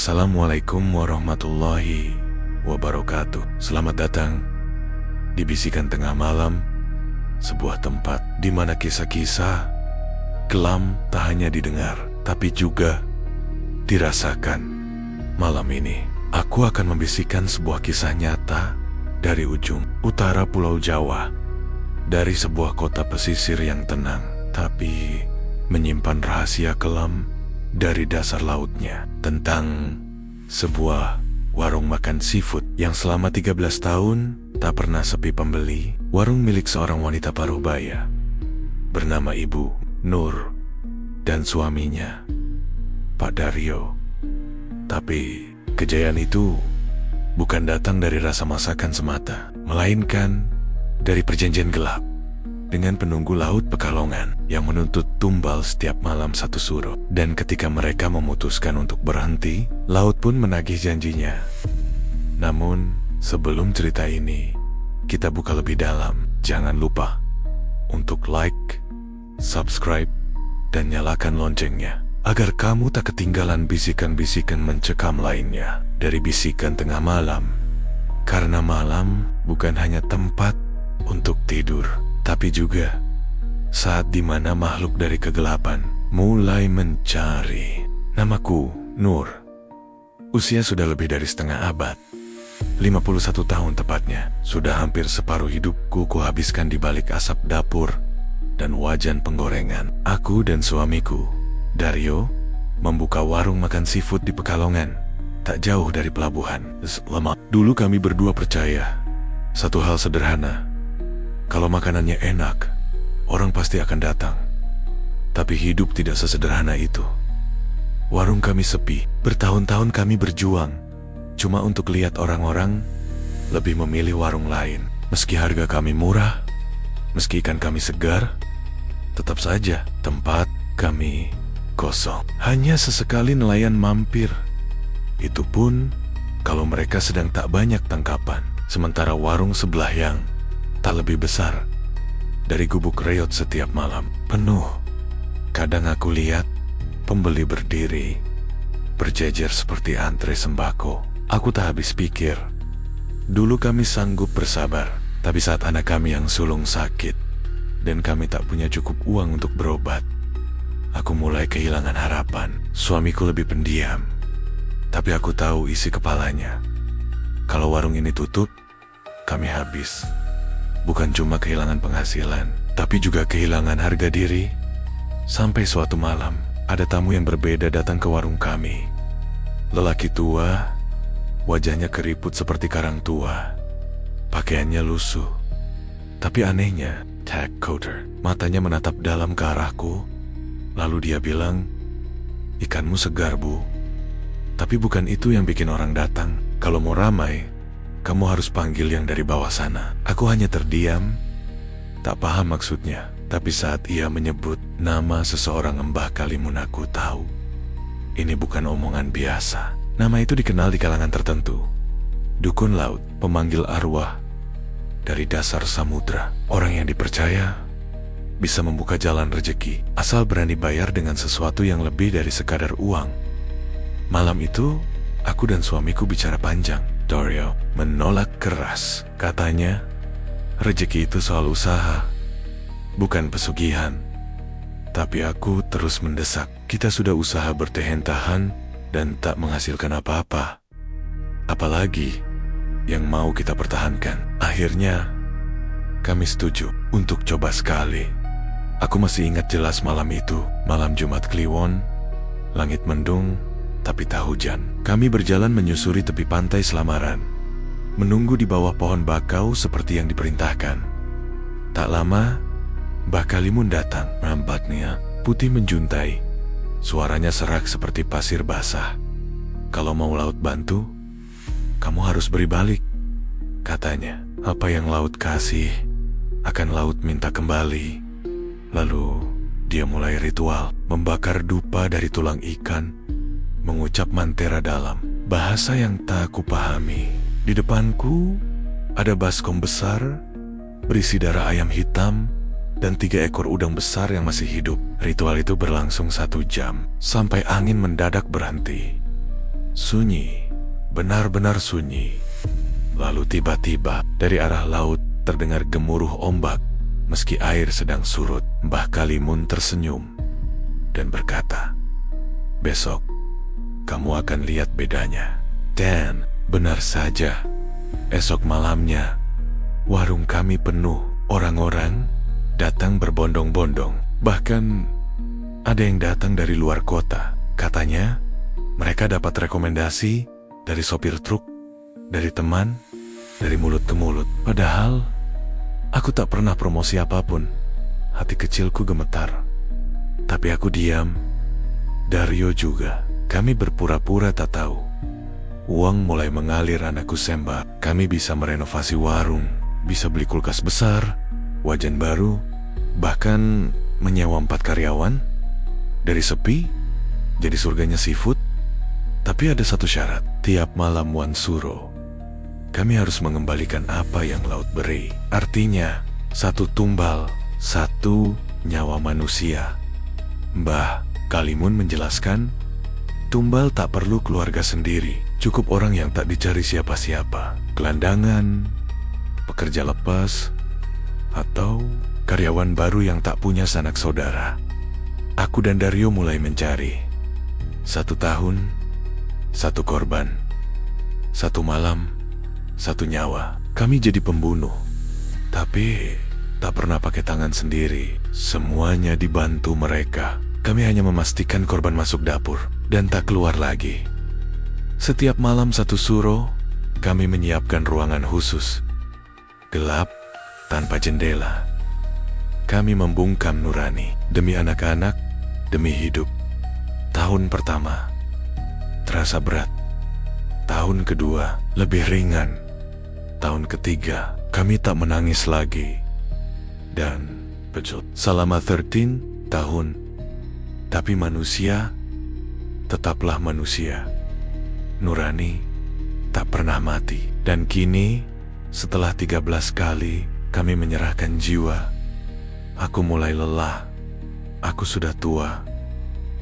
Assalamualaikum warahmatullahi wabarakatuh. Selamat datang di Bisikan Tengah Malam, sebuah tempat di mana kisah-kisah kelam tak hanya didengar, tapi juga dirasakan. Malam ini, aku akan membisikkan sebuah kisah nyata dari ujung utara Pulau Jawa, dari sebuah kota pesisir yang tenang, tapi menyimpan rahasia kelam dari dasar lautnya, tentang sebuah warung makan seafood yang selama 13 tahun tak pernah sepi pembeli. Warung milik seorang wanita parubaya bernama Ibu Nur dan suaminya, Pak Daryo. Tapi kejayaan itu bukan datang dari rasa masakan semata, melainkan dari perjanjian gelap dengan penunggu laut Pekalongan yang menuntut tumbal setiap malam satu suro. Dan ketika mereka memutuskan untuk berhenti, laut pun menagih janjinya. Namun, sebelum cerita ini kita buka lebih dalam, jangan lupa untuk like, subscribe, dan nyalakan loncengnya, agar kamu tak ketinggalan bisikan-bisikan mencekam lainnya dari Bisikan Tengah Malam. Karena malam bukan hanya tempat untuk tidur, tapi juga saat dimana makhluk dari kegelapan mulai mencari. Namaku Nur. Usia sudah lebih dari setengah abad, 51 tahun tepatnya. Sudah hampir separuh hidupku kuhabiskan di balik asap dapur dan wajan penggorengan. Aku dan suamiku, Daryo, membuka warung makan seafood di Pekalongan, tak jauh dari pelabuhan. Dulu kami berdua percaya satu hal sederhana: kalau makanannya enak, orang pasti akan datang. Tapi hidup tidak sesederhana itu. Warung kami sepi. Bertahun-tahun kami berjuang cuma untuk lihat orang-orang lebih memilih warung lain. Meski harga kami murah, meski ikan kami segar, tetap saja tempat kami kosong. Hanya sesekali nelayan mampir. Itu pun kalau mereka sedang tak banyak tangkapan. Sementara warung sebelah yang tak lebih besar dari gubuk reot setiap malam penuh. Kadang aku lihat pembeli berdiri berjejer seperti antre sembako. Aku tak habis pikir. Dulu kami sanggup bersabar, tapi saat anak kami yang sulung sakit dan kami tak punya cukup uang untuk berobat, aku mulai kehilangan harapan. Suamiku lebih pendiam, tapi aku tahu isi kepalanya. Kalau warung ini tutup, kami habis. Bukan cuma kehilangan penghasilan, tapi juga kehilangan harga diri. Sampai suatu malam, ada tamu yang berbeda datang ke warung kami. Lelaki tua, wajahnya keriput seperti karang tua. Pakaiannya lusuh, tapi anehnya, tag coater. Matanya menatap dalam ke arahku. Lalu dia bilang, "Ikanmu segar, Bu. Tapi bukan itu yang bikin orang datang. Kalau mau ramai, kamu harus panggil yang dari bawah sana." Aku hanya terdiam, tak paham maksudnya. Tapi saat ia menyebut nama seseorang Mbah Kalimun, aku tahu ini bukan omongan biasa. Nama itu dikenal di kalangan tertentu. Dukun laut, pemanggil arwah dari dasar samudra. Orang yang dipercaya bisa membuka jalan rezeki, asal berani bayar dengan sesuatu yang lebih dari sekadar uang. Malam itu, aku dan suamiku bicara panjang. Daryo menolak keras. Katanya, rezeki itu soal usaha, bukan pesugihan. Tapi aku terus mendesak. Kita sudah usaha bertahan-tahan dan tak menghasilkan apa-apa. Apalagi yang mau kita pertahankan. Akhirnya, kami setuju untuk coba sekali. Aku masih ingat jelas malam itu, malam Jumat Kliwon. Langit mendung, tapi tak hujan. Kami berjalan menyusuri tepi pantai Selamaran, menunggu di bawah pohon bakau seperti yang diperintahkan. Tak lama, Mbah Kalimun datang. Nampaknya putih menjuntai, suaranya serak seperti pasir basah. "Kalau mau laut bantu, kamu harus beri balik," katanya. "Apa yang laut kasih, akan laut minta kembali." Lalu dia mulai ritual, membakar dupa dari tulang ikan, mengucap mantera dalam bahasa yang tak aku pahami. Di depanku ada baskom besar berisi darah ayam hitam dan 3 ekor udang besar yang masih hidup. Ritual itu berlangsung 1 jam, sampai angin mendadak berhenti. sunyi, benar-benar sunyi. Lalu tiba-tiba dari arah laut terdengar gemuruh ombak. Meski air sedang surut, Mbah Kalimun tersenyum dan berkata, "Besok kamu akan lihat bedanya." Dan benar saja, esok malamnya warung kami penuh. Orang-orang datang berbondong-bondong. Bahkan ada yang datang dari luar kota. Katanya mereka dapat rekomendasi dari sopir truk, dari teman, dari mulut ke mulut. Padahal aku tak pernah promosi apapun. Hati kecilku gemetar. Tapi aku diam. Dario juga. Kami berpura-pura tak tahu. Uang mulai mengalir, anakku sembah. Kami bisa merenovasi warung, bisa beli kulkas besar, wajan baru, bahkan menyewa 4 karyawan. Dari sepi jadi surganya seafood. Tapi ada satu syarat. Tiap malam Wan Suro, kami harus mengembalikan apa yang laut beri. Artinya, 1 tumbal, 1 nyawa manusia. Mbah Kalimun menjelaskan, tumbal tak perlu keluarga sendiri. Cukup orang yang tak dicari siapa-siapa. Gelandangan, pekerja lepas, atau karyawan baru yang tak punya sanak saudara. Aku dan Dario mulai mencari. 1 tahun, 1 korban. 1 malam, 1 nyawa. Kami jadi pembunuh. Tapi tak pernah pakai tangan sendiri. Semuanya dibantu mereka. Kami hanya memastikan korban masuk dapur dan tak keluar lagi. Setiap malam 1 suro, kami menyiapkan ruangan khusus. Gelap, tanpa jendela. Kami membungkam nurani demi anak-anak, demi hidup. Tahun pertama terasa berat. Tahun kedua lebih ringan. Tahun ketiga kami tak menangis lagi. Dan betul, selama 13 tahun. Tapi manusia tetaplah manusia. Nurani tak pernah mati. Dan kini, setelah 13 kali kami menyerahkan jiwa, aku mulai lelah. Aku sudah tua.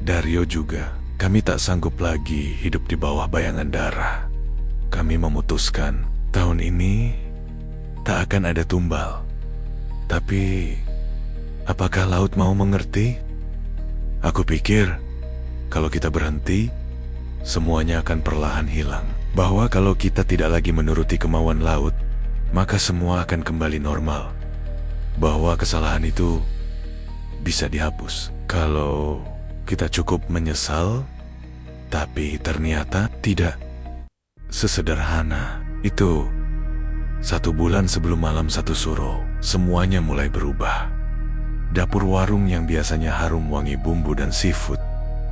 Dario juga. Kami tak sanggup lagi hidup di bawah bayangan darah. Kami memutuskan tahun ini tak akan ada tumbal. Tapi, apakah laut mau mengerti? Aku pikir, kalau kita berhenti, semuanya akan perlahan hilang. Bahwa kalau kita tidak lagi menuruti kemauan laut, maka semua akan kembali normal. Bahwa kesalahan itu bisa dihapus. Kalau kita cukup menyesal, tapi ternyata tidak sesederhana itu. 1 bulan sebelum malam 1 suro, semuanya mulai berubah. Dapur warung yang biasanya harum wangi bumbu dan seafood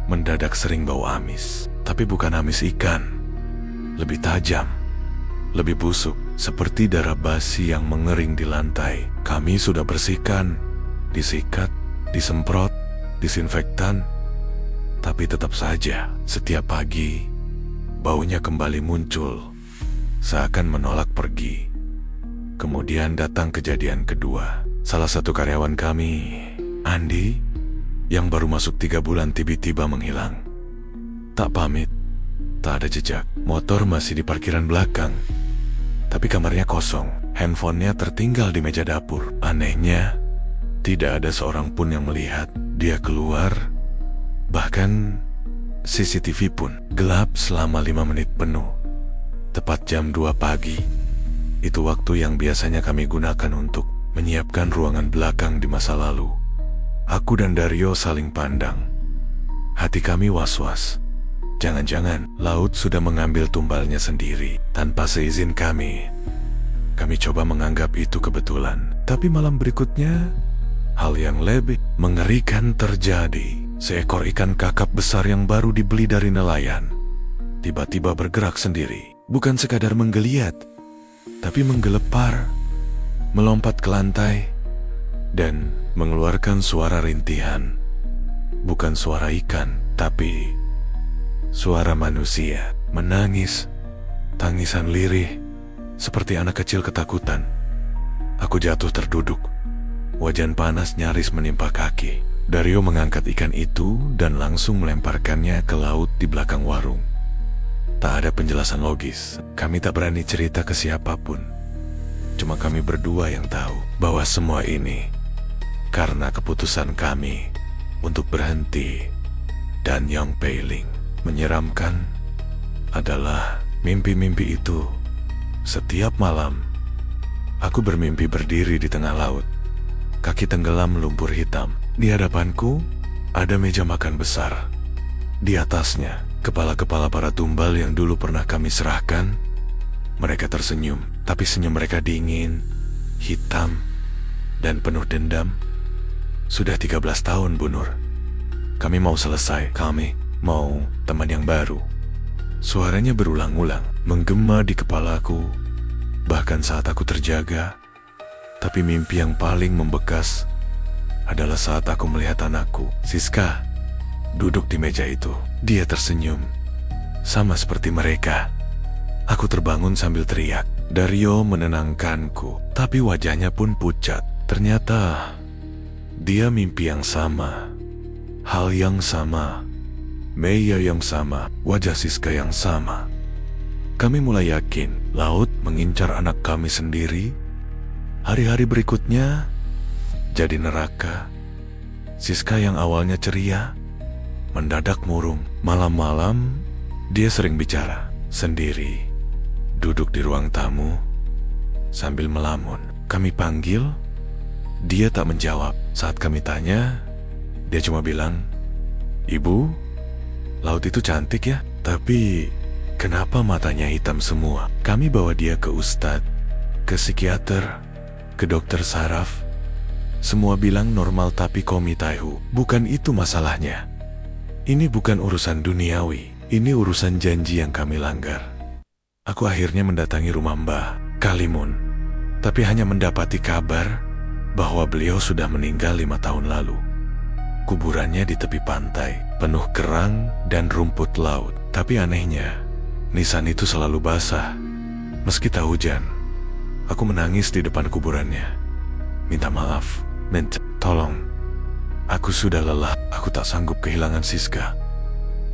mendadak sering bau amis. Tapi bukan amis ikan. Lebih tajam, lebih busuk, seperti darah basi yang mengering di lantai. Kami sudah bersihkan, disikat, disemprot, disinfektan. Tapi tetap saja, setiap pagi, baunya kembali muncul, seakan menolak pergi. Kemudian datang kejadian kedua. Salah satu karyawan kami, Andi, yang baru masuk 3 bulan tiba-tiba menghilang. Tak pamit, tak ada jejak. Motor masih di parkiran belakang, tapi kamarnya kosong. Handphonenya tertinggal di meja dapur. Anehnya, tidak ada seorang pun yang melihat dia keluar. Bahkan CCTV pun gelap selama 5 menit penuh. Tepat jam 2 pagi. Itu waktu yang biasanya kami gunakan untuk menyiapkan ruangan belakang di masa lalu. Aku dan Dario saling pandang. Hati kami was-was. Jangan-jangan laut sudah mengambil tumbalnya sendiri tanpa seizin kami. Kami coba menganggap itu kebetulan. Tapi malam berikutnya, hal yang lebih mengerikan terjadi. Seekor ikan kakap besar yang baru dibeli dari nelayan tiba-tiba bergerak sendiri. Bukan sekadar menggeliat, tapi menggelepar, melompat ke lantai, dan mengeluarkan suara rintihan. Bukan suara ikan, tapi suara manusia. Menangis, tangisan lirih, seperti anak kecil ketakutan. Aku jatuh terduduk. Wajan panas nyaris menimpa kaki. Dario mengangkat ikan itu dan langsung melemparkannya ke laut di belakang warung. Tak Tanpa ada penjelasan logis, kami tak berani cerita ke siapapun. Cuma kami berdua yang tahu bahwa semua ini karena keputusan kami untuk berhenti. Dan Yang Peiling, menyeramkan adalah mimpi-mimpi itu. Setiap malam, aku bermimpi berdiri di tengah laut. Kaki tenggelam lumpur hitam. Di hadapanku, ada meja makan besar. Di atasnya, kepala-kepala para tumbal yang dulu pernah kami serahkan. Mereka tersenyum, tapi senyum mereka dingin, hitam, dan penuh dendam. Sudah 13 tahun, Bu Nur. Kami mau selesai, kami mau teman yang baru. Suaranya berulang-ulang, menggema di kepalaku, bahkan saat aku terjaga. Tapi mimpi yang paling membekas adalah saat aku melihat anakku, Siska, duduk di meja itu. Dia tersenyum, sama seperti mereka. Aku terbangun sambil teriak. Dario menenangkanku, tapi wajahnya pun pucat. Ternyata dia mimpi yang sama, hal yang sama, Meia yang sama, wajah Siska yang sama. Kami mulai yakin laut mengincar anak kami sendiri. Hari-hari berikutnya jadi neraka. Siska yang awalnya ceria mendadak murung. Malam-malam dia sering bicara sendiri, duduk di ruang tamu sambil melamun. Kami panggil, dia tak menjawab. Saat kami tanya, dia cuma bilang, "Ibu, laut itu cantik ya, tapi kenapa matanya hitam semua?" Kami bawa dia ke ustadz, ke psikiater, ke dokter saraf. Semua bilang normal, tapi komitaihu. Bukan itu masalahnya. Ini bukan urusan duniawi, ini urusan janji yang kami langgar. Aku akhirnya mendatangi rumah Mbah Kalimun, tapi hanya mendapati kabar bahwa beliau sudah meninggal 5 tahun lalu. Kuburannya di tepi pantai, penuh kerang dan rumput laut. Tapi anehnya, nisan itu selalu basah. Meski tak hujan, aku menangis di depan kuburannya. Minta maaf, tolong. Aku sudah lelah, aku tak sanggup kehilangan Siska.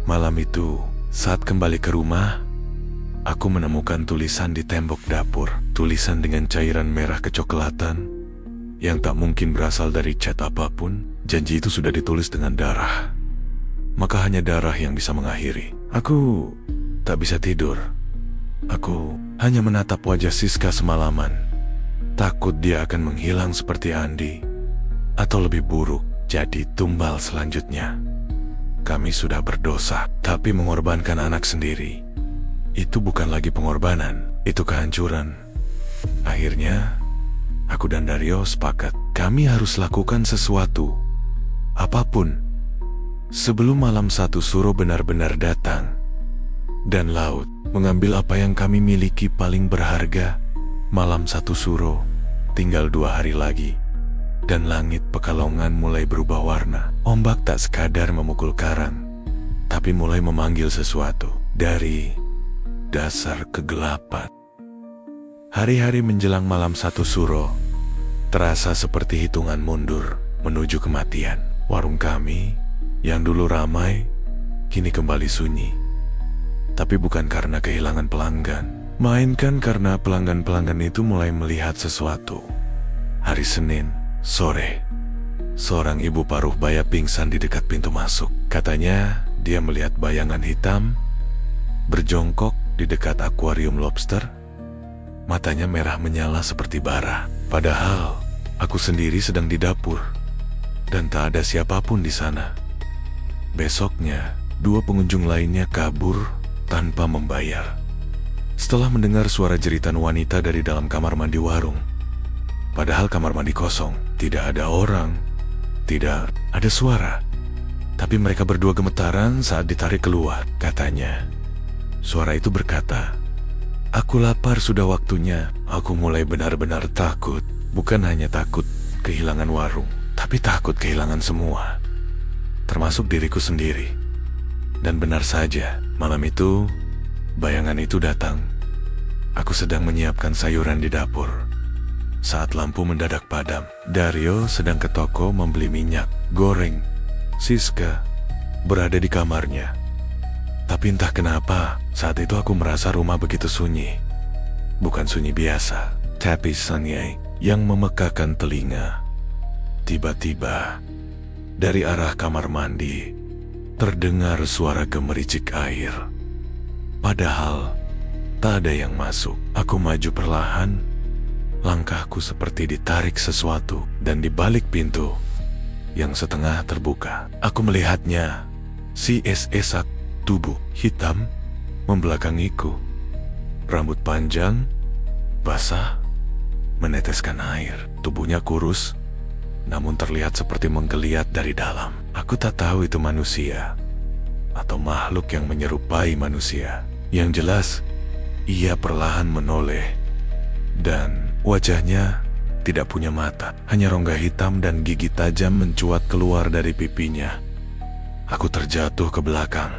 Malam itu, saat kembali ke rumah, aku menemukan tulisan di tembok dapur. Tulisan dengan cairan merah kecoklatan yang tak mungkin berasal dari cat apapun. Janji itu sudah ditulis dengan darah. Maka hanya darah yang bisa mengakhiri. Aku tak bisa tidur. Aku hanya menatap wajah Siska semalaman. Takut dia akan menghilang seperti Andi, atau lebih buruk, jadi tumbal selanjutnya. Kami sudah berdosa, tapi mengorbankan anak sendiri itu bukan lagi pengorbanan, itu kehancuran. Akhirnya, aku dan Dario sepakat, kami harus lakukan sesuatu, apapun, sebelum malam satu suro benar-benar datang. Dan laut mengambil apa yang kami miliki paling berharga. Malam satu suro, tinggal 2 hari lagi. Dan langit Pekalongan mulai berubah warna. Ombak tak sekadar memukul karang, tapi mulai memanggil sesuatu dari dasar kegelapan. Hari-hari menjelang malam satu suro terasa seperti hitungan mundur menuju kematian. Warung kami yang dulu ramai kini kembali sunyi. Tapi bukan karena kehilangan pelanggan, melainkan karena pelanggan-pelanggan itu mulai melihat sesuatu. Hari Senin sore, seorang ibu paruh baya pingsan di dekat pintu masuk. Katanya dia melihat bayangan hitam berjongkok di dekat akuarium lobster. Matanya merah menyala seperti bara. Padahal aku sendiri sedang di dapur dan tak ada siapapun di sana. Besoknya, 2 pengunjung lainnya kabur tanpa membayar. Setelah mendengar suara jeritan wanita dari dalam kamar mandi warung, padahal kamar mandi kosong, tidak ada orang, tidak ada suara. Tapi mereka berdua gemetaran saat ditarik keluar. Katanya, suara itu berkata, "Aku lapar, sudah waktunya." Aku mulai benar-benar takut. Bukan hanya takut kehilangan warung, tapi takut kehilangan semua, termasuk diriku sendiri. Dan benar saja, malam itu, bayangan itu datang. Aku sedang menyiapkan sayuran di dapur. Saat lampu mendadak padam, Dario sedang ke toko membeli minyak goreng. Siska berada di kamarnya. Tapi entah kenapa, saat itu aku merasa rumah begitu sunyi. Bukan sunyi biasa, tapi sunyi yang memekakan telinga. Tiba-tiba, dari arah kamar mandi, terdengar suara gemericik air. Padahal, tak ada yang masuk. Aku maju perlahan, langkahku seperti ditarik sesuatu, dan di balik pintu yang setengah terbuka, aku melihatnya. Si SSA, tubuh hitam, membelakangiku. Rambut panjang, basah, meneteskan air. Tubuhnya kurus, namun terlihat seperti menggeliat dari dalam. Aku tak tahu itu manusia atau makhluk yang menyerupai manusia. Yang jelas, ia perlahan menoleh, dan wajahnya tidak punya mata. Hanya rongga hitam dan gigi tajam mencuat keluar dari pipinya. Aku terjatuh ke belakang,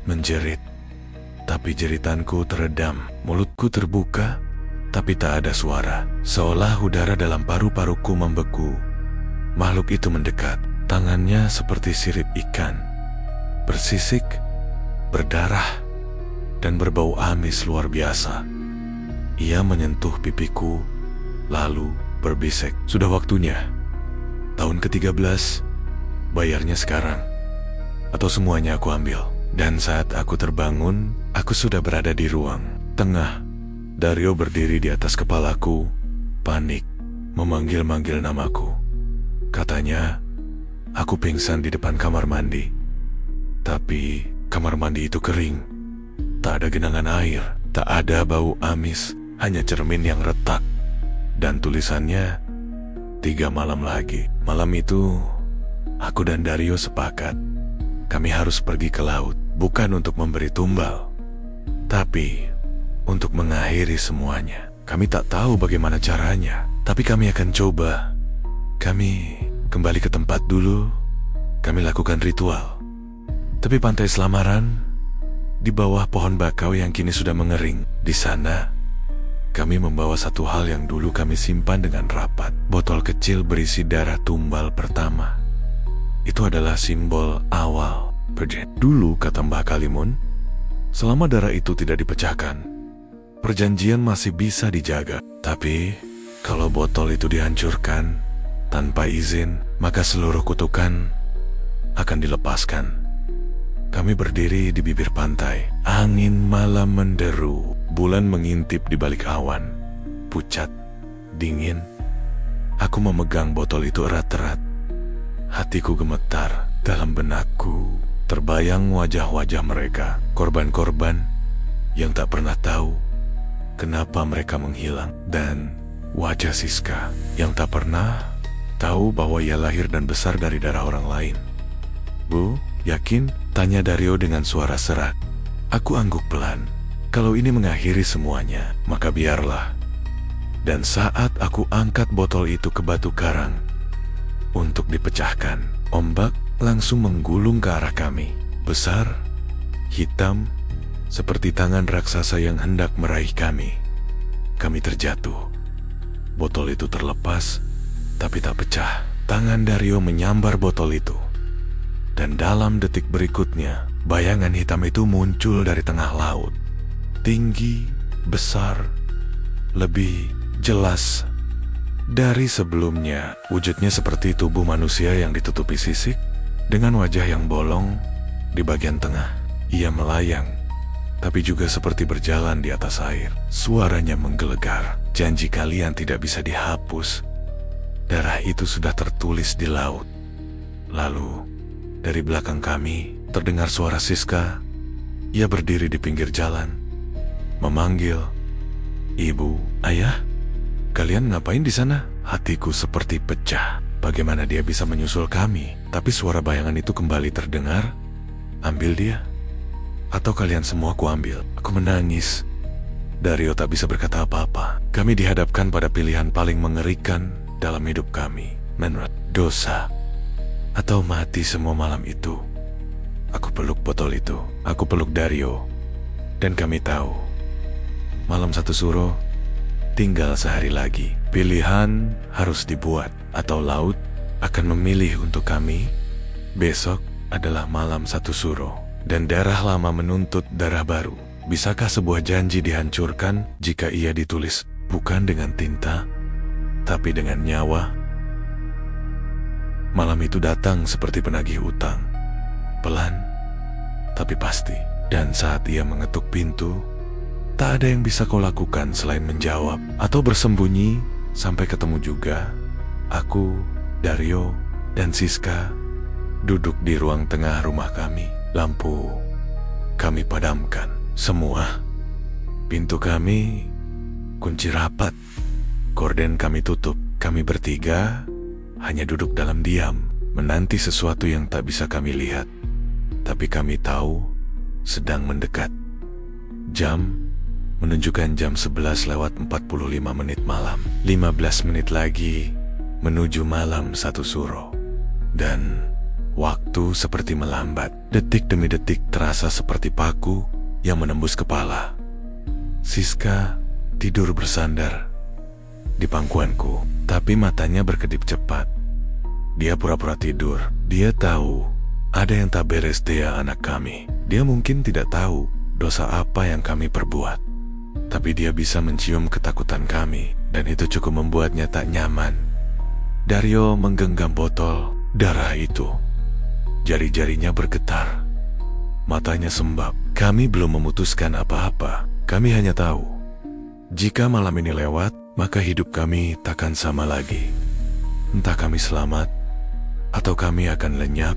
menjerit. Tapi jeritanku teredam. Mulutku terbuka, tapi tak ada suara. Seolah udara dalam paru-paruku membeku. Makhluk itu mendekat. Tangannya seperti sirip ikan, bersisik, berdarah, dan berbau amis luar biasa. Ia menyentuh pipiku, lalu berbisik, "Sudah waktunya. Tahun ke-13, bayarnya sekarang. Atau semuanya aku ambil." Dan saat aku terbangun, aku sudah berada di ruang tengah. Dario berdiri di atas kepalaku, panik, memanggil-manggil namaku. Katanya, aku pingsan di depan kamar mandi. Tapi kamar mandi itu kering. Tak ada genangan air, tak ada bau amis, hanya cermin yang retak. Dan tulisannya, 3 malam lagi. Malam itu, aku dan Dario sepakat. Kami harus pergi ke laut, bukan untuk memberi tumbal, tapi untuk mengakhiri semuanya. Kami tak tahu bagaimana caranya, tapi kami akan coba. Kami kembali ke tempat dulu, kami lakukan ritual. Tepi pantai Selamaran, di bawah pohon bakau yang kini sudah mengering. Di sana, kami membawa satu hal yang dulu kami simpan dengan rapat. Botol kecil berisi darah tumbal pertama. Itu adalah simbol awal perjanjian. Dulu, kata Mbah Kalimun, selama darah itu tidak dipecahkan, perjanjian masih bisa dijaga. Tapi, kalau botol itu dihancurkan tanpa izin, maka seluruh kutukan akan dilepaskan. Kami berdiri di bibir pantai. Angin malam menderu. Bulan mengintip di balik awan. Pucat, dingin. Aku memegang botol itu erat-erat. Hatiku gemetar. Dalam benakku terbayang wajah-wajah mereka. Korban-korban yang tak pernah tahu kenapa mereka menghilang. Dan wajah Siska yang tak pernah tahu bahwa ia lahir dan besar dari darah orang lain. "Bu, yakin?" tanya Dario dengan suara serak. Aku angguk pelan. Kalau ini mengakhiri semuanya, maka biarlah. Dan saat aku angkat botol itu ke batu karang untuk dipecahkan, ombak langsung menggulung ke arah kami. Besar, hitam, seperti tangan raksasa yang hendak meraih kami. Kami terjatuh. Botol itu terlepas, tapi tak pecah. Tangan Dario menyambar botol itu. Dan dalam detik berikutnya, bayangan hitam itu muncul dari tengah laut. Tinggi, besar, lebih jelas dari sebelumnya. Wujudnya seperti tubuh manusia yang ditutupi sisik, dengan wajah yang bolong di bagian tengah. Ia melayang, tapi juga seperti berjalan di atas air. Suaranya menggelegar. "Janji kalian tidak bisa dihapus. Darah itu sudah tertulis di laut." Lalu, dari belakang kami, terdengar suara Siska. Ia berdiri di pinggir jalan, memanggil, "Ibu, ayah, kalian ngapain di sana?" Hatiku seperti pecah. Bagaimana dia bisa menyusul kami? Tapi suara bayangan itu kembali terdengar. "Ambil dia, atau kalian semua kuambil." Aku menangis. Dario tak bisa berkata apa-apa. Kami dihadapkan pada pilihan paling mengerikan dalam hidup kami. Menurut dosa atau mati semua malam itu. Aku peluk botol itu. Aku peluk Dario. Dan kami tahu, malam 1 Suro tinggal sehari lagi. Pilihan harus dibuat, atau laut akan memilih untuk kami. Besok adalah malam 1 Suro. dan darah lama menuntut darah baru. Bisakah sebuah janji dihancurkan jika ia ditulis bukan dengan tinta, tapi dengan nyawa? Malam itu datang seperti penagih utang, pelan tapi pasti. Dan saat ia mengetuk pintu, tak ada yang bisa kau lakukan selain menjawab atau bersembunyi sampai ketemu juga. Aku, Dario, dan Siska duduk di ruang tengah rumah kami. Lampu kami padamkan semua. Pintu kami kunci rapat. Gorden kami tutup. Kami bertiga hanya duduk dalam diam, menanti sesuatu yang tak bisa kami lihat, tapi kami tahu sedang mendekat. Jam menunjukkan jam 11:45 malam. 15 menit lagi menuju malam 1 suro. Dan waktu seperti melambat. Detik demi detik terasa seperti paku yang menembus kepala. Siska tidur bersandar di pangkuanku, tapi matanya berkedip cepat. Dia pura-pura tidur. Dia tahu ada yang tak beres dia anak kami. Dia mungkin tidak tahu dosa apa yang kami perbuat, tapi dia bisa mencium ketakutan kami, dan itu cukup membuatnya tak nyaman. Dario menggenggam botol darah itu. Jari-jarinya bergetar. Matanya sembab. Kami belum memutuskan apa-apa. Kami hanya tahu, jika malam ini lewat, maka hidup kami takkan sama lagi. Entah kami selamat, atau kami akan lenyap.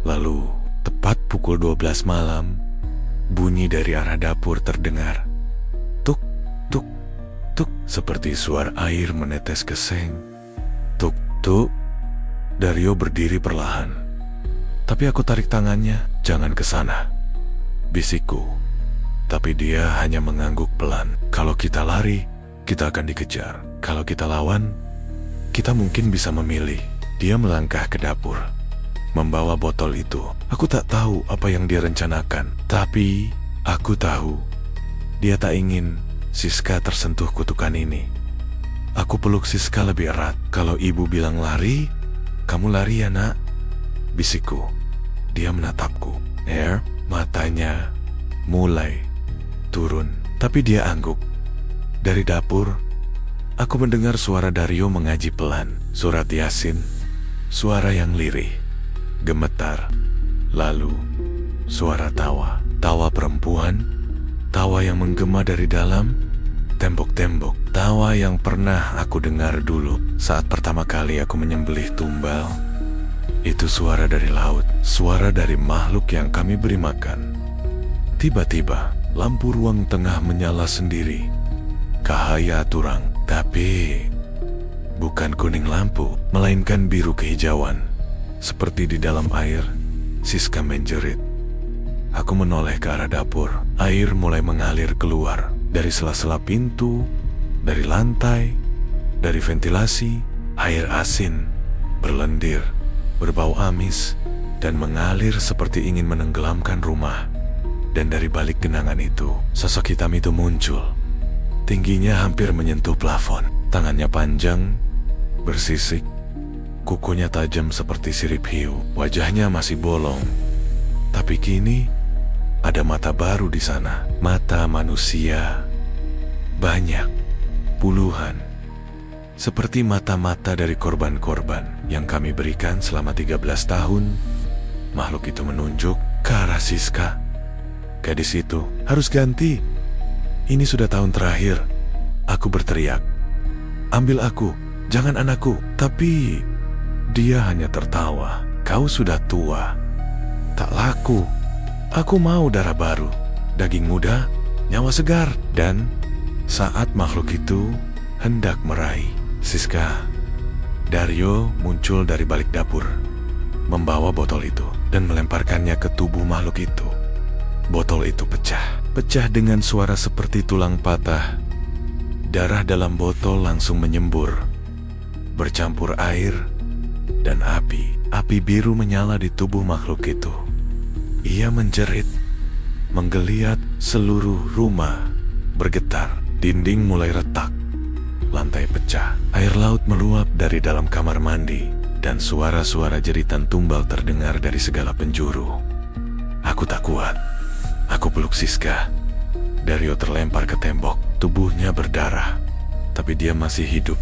Lalu, tepat pukul 12 malam, bunyi dari arah dapur terdengar. Tuk, tuk, tuk, seperti suara air menetes ke seng. Tuk, tuk. Dario berdiri perlahan. Tapi aku tarik tangannya. Jangan ke sana, bisikku. Tapi dia hanya mengangguk pelan. Kalau kita lari, kita akan dikejar. Kalau kita lawan, kita mungkin bisa memilih. Dia melangkah ke dapur, membawa botol itu. Aku tak tahu apa yang dia rencanakan, tapi aku tahu dia tak ingin Siska tersentuh kutukan ini. Aku peluk Siska lebih erat. Kalau ibu bilang lari, kamu lari ya nak, bisikku. Dia menatapku. Matanya mulai turun, tapi dia angguk. Dari dapur, aku mendengar suara Dario mengaji pelan. Surat Yasin, suara yang lirih, gemetar. Lalu, suara tawa. Tawa perempuan, tawa yang menggema dari dalam tembok-tembok. Tawa yang pernah aku dengar dulu saat pertama kali aku menyembelih tumbal. Itu suara dari laut, suara dari makhluk yang kami beri makan. Tiba-tiba, lampu ruang tengah menyala sendiri. Cahaya turang, tapi bukan kuning lampu, melainkan biru kehijauan. Seperti di dalam air, Siska menjerit. Aku menoleh ke arah dapur. Air mulai mengalir keluar dari sela-sela pintu, dari lantai, dari ventilasi. Air asin berlendir, berbau amis, dan mengalir seperti ingin menenggelamkan rumah. Dan dari balik genangan itu, sosok hitam itu muncul. Tingginya hampir menyentuh plafon. Tangannya panjang, bersisik, kukunya tajam seperti sirip hiu. Wajahnya masih bolong, tapi kini ada mata baru di sana. Mata manusia. Banyak, puluhan. Seperti mata-mata dari korban-korban yang kami berikan selama 13 tahun. Makhluk itu menunjuk ke arah Siska. Gadis itu harus ganti. Ini sudah tahun terakhir. Aku berteriak, ambil aku, jangan anakku. Tapi dia hanya tertawa. Kau sudah tua, tak laku. Aku mau darah baru, daging muda, nyawa segar. Dan saat makhluk itu hendak meraih Siska, Dario muncul dari balik dapur, membawa botol itu dan melemparkannya ke tubuh makhluk itu. Botol itu pecah dengan suara seperti tulang patah. Darah dalam botol langsung menyembur, bercampur air dan api. Api biru menyala di tubuh makhluk itu. Ia menjerit, menggeliat. Seluruh rumah bergetar. Dinding mulai retak, lantai pecah. Air laut meluap dari dalam kamar mandi, dan suara-suara jeritan tumbal terdengar dari segala penjuru. Aku tak kuat. Aku peluk Siska. Dario terlempar ke tembok, tubuhnya berdarah. Tapi dia masih hidup.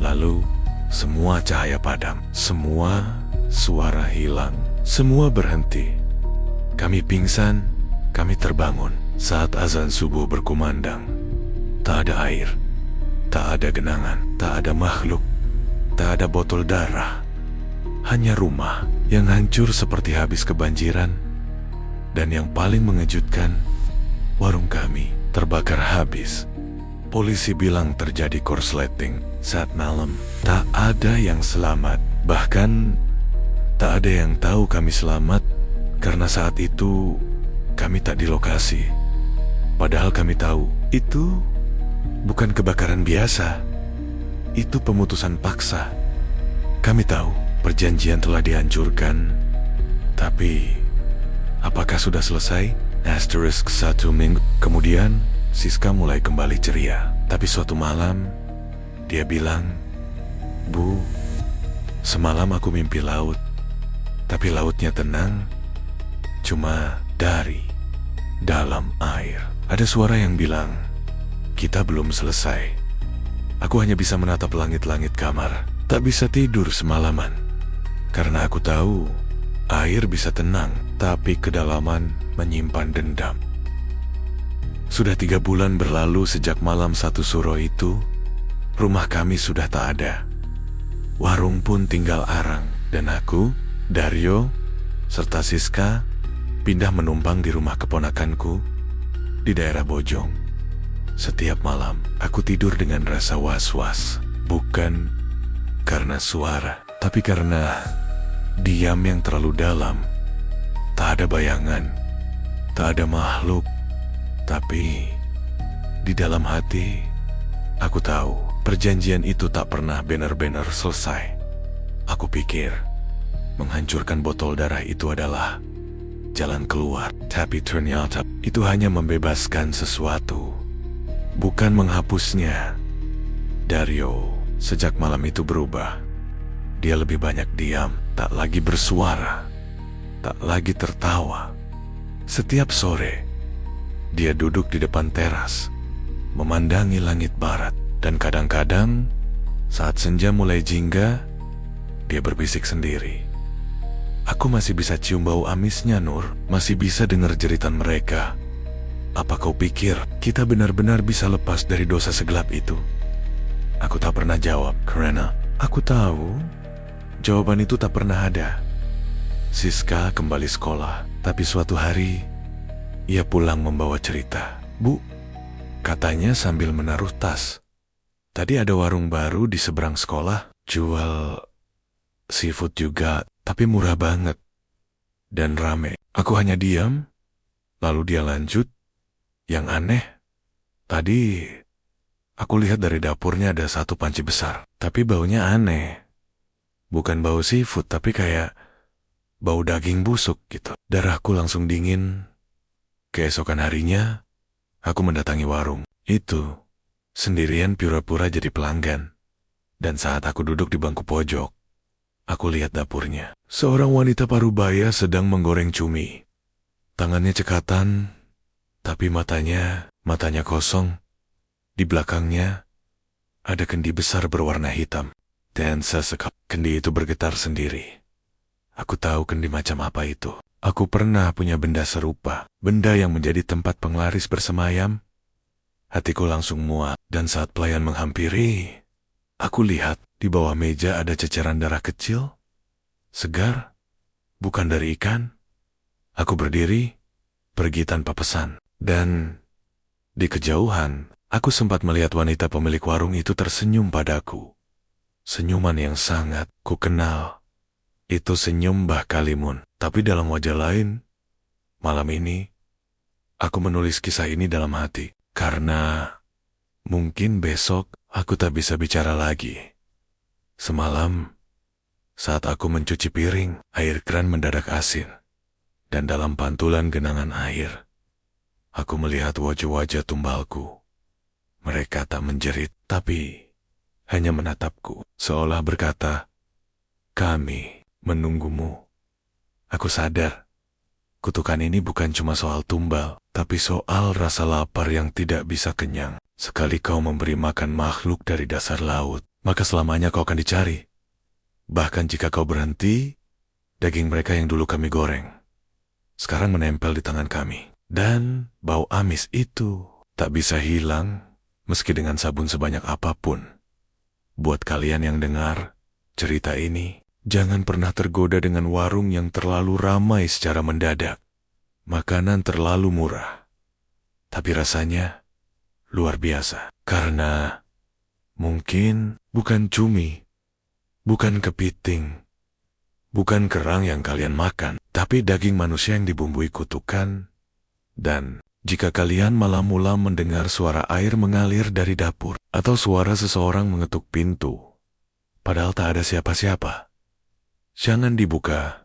Lalu, semua cahaya padam. Semua suara hilang. Semua berhenti. Kami pingsan, kami terbangun. Saat azan subuh berkumandang. Tak ada air. Tak ada genangan. Tak ada makhluk. Tak ada botol darah. Hanya rumah yang hancur seperti habis kebanjiran. Dan yang paling mengejutkan, warung kami terbakar habis. Polisi bilang terjadi korsleting saat malam. Tak ada yang selamat. Bahkan tak ada yang tahu kami selamat karena saat itu kami tak di lokasi. Padahal kami tahu itu bukan kebakaran biasa. Itu pemutusan paksa. Kami tahu perjanjian telah dihancurkan. Tapi apakah sudah selesai? Asterisk 1 minggu kemudian, Siska mulai kembali ceria. Tapi suatu malam, dia bilang, "Bu, semalam aku mimpi laut. Tapi lautnya tenang, cuma dari dalam air." Ada suara yang bilang, "Kita belum selesai." Aku hanya bisa menatap langit-langit kamar. Tak bisa tidur semalaman. Karena aku tahu, air bisa tenang, tapi kedalaman menyimpan dendam. Sudah 3 bulan berlalu sejak malam satu suro itu. Rumah kami sudah tak ada. Warung pun tinggal arang. Dan aku, Dario, serta Siska pindah menumpang di rumah keponakanku di daerah Bojong. Setiap malam, aku tidur dengan rasa was-was. Bukan karena suara, tapi karena diam yang terlalu dalam. Tak ada bayangan, tak ada makhluk. Tapi di dalam hati, aku tahu perjanjian itu tak pernah benar-benar selesai. Aku pikir menghancurkan botol darah itu adalah jalan keluar. Tapi ternyata itu hanya membebaskan sesuatu, bukan menghapusnya. Dario sejak malam itu berubah. Dia lebih banyak diam, tak lagi bersuara, tak lagi tertawa. Setiap sore, dia duduk di depan teras, memandangi langit barat. Dan kadang-kadang, saat senja mulai jingga, dia berbisik sendiri. Aku masih bisa cium bau amisnya, Nur. Masih bisa dengar jeritan mereka. Apa kau pikir kita benar-benar bisa lepas dari dosa segelap itu? Aku tak pernah jawab, karena aku tahu jawaban itu tak pernah ada. Siska kembali sekolah, tapi suatu hari ia pulang membawa cerita. "Bu," katanya sambil menaruh tas, "tadi ada warung baru di seberang sekolah, jual seafood juga, tapi murah banget dan rame." Aku hanya diam, lalu dia lanjut, "Yang aneh, tadi aku lihat dari dapurnya ada satu panci besar, tapi baunya aneh. Bukan bau seafood, tapi kayak bau daging busuk gitu." Darahku langsung dingin. Keesokan harinya, aku mendatangi warung itu, sendirian pura-pura jadi pelanggan. Dan saat aku duduk di bangku pojok, aku lihat dapurnya. Seorang wanita parubaya sedang menggoreng cumi. Tangannya cekatan, tapi matanya kosong. Di belakangnya, ada kendi besar berwarna hitam. Dan sesekali kendi itu bergetar sendiri. Aku tahu kendi macam apa itu. Aku pernah punya benda serupa, benda yang menjadi tempat penglaris bersemayam. Hatiku langsung muak, dan saat pelayan menghampiri, aku lihat di bawah meja ada ceceran darah kecil, segar, bukan dari ikan. Aku berdiri, pergi tanpa pesan, dan di kejauhan, aku sempat melihat wanita pemilik warung itu tersenyum padaku. Senyuman yang sangat ku kenal. Itu senyum Mbah Kalimun, tapi dalam wajah lain. Malam ini, aku menulis kisah ini dalam hati, karena mungkin besok aku tak bisa bicara lagi. Semalam, saat aku mencuci piring, air keran mendadak asin, dan dalam pantulan genangan air, aku melihat wajah-wajah tumbalku. Mereka tak menjerit, tapi hanya menatapku, seolah berkata, "Kami menunggumu." Aku sadar, kutukan ini bukan cuma soal tumbal, tapi soal rasa lapar yang tidak bisa kenyang. Sekali kau memberi makan makhluk dari dasar laut, maka selamanya kau akan dicari. Bahkan jika kau berhenti, daging mereka yang dulu kami goreng, sekarang menempel di tangan kami. Dan bau amis itu tak bisa hilang, meski dengan sabun sebanyak apapun. Buat kalian yang dengar cerita ini, jangan pernah tergoda dengan warung yang terlalu ramai secara mendadak. Makanan terlalu murah, tapi rasanya luar biasa. Karena mungkin bukan cumi, bukan kepiting, bukan kerang yang kalian makan, tapi daging manusia yang dibumbui kutukan. Dan jika kalian malam-malam mendengar suara air mengalir dari dapur, atau suara seseorang mengetuk pintu, padahal tak ada siapa-siapa, jangan dibuka,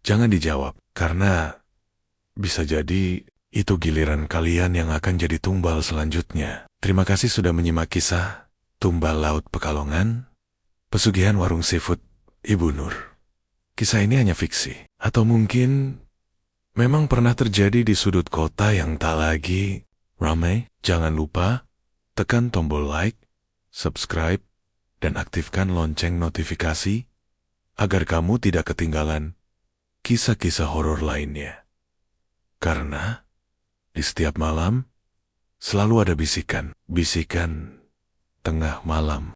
jangan dijawab, karena bisa jadi itu giliran kalian yang akan jadi tumbal selanjutnya. Terima kasih sudah menyimak kisah Tumbal Laut Pekalongan, pesugihan warung seafood Ibu Nur. Kisah ini hanya fiksi, atau mungkin memang pernah terjadi di sudut kota yang tak lagi ramai. Jangan lupa tekan tombol like, subscribe, dan aktifkan lonceng notifikasi agar kamu tidak ketinggalan kisah-kisah horor lainnya. Karena di setiap malam selalu ada bisikan tengah malam.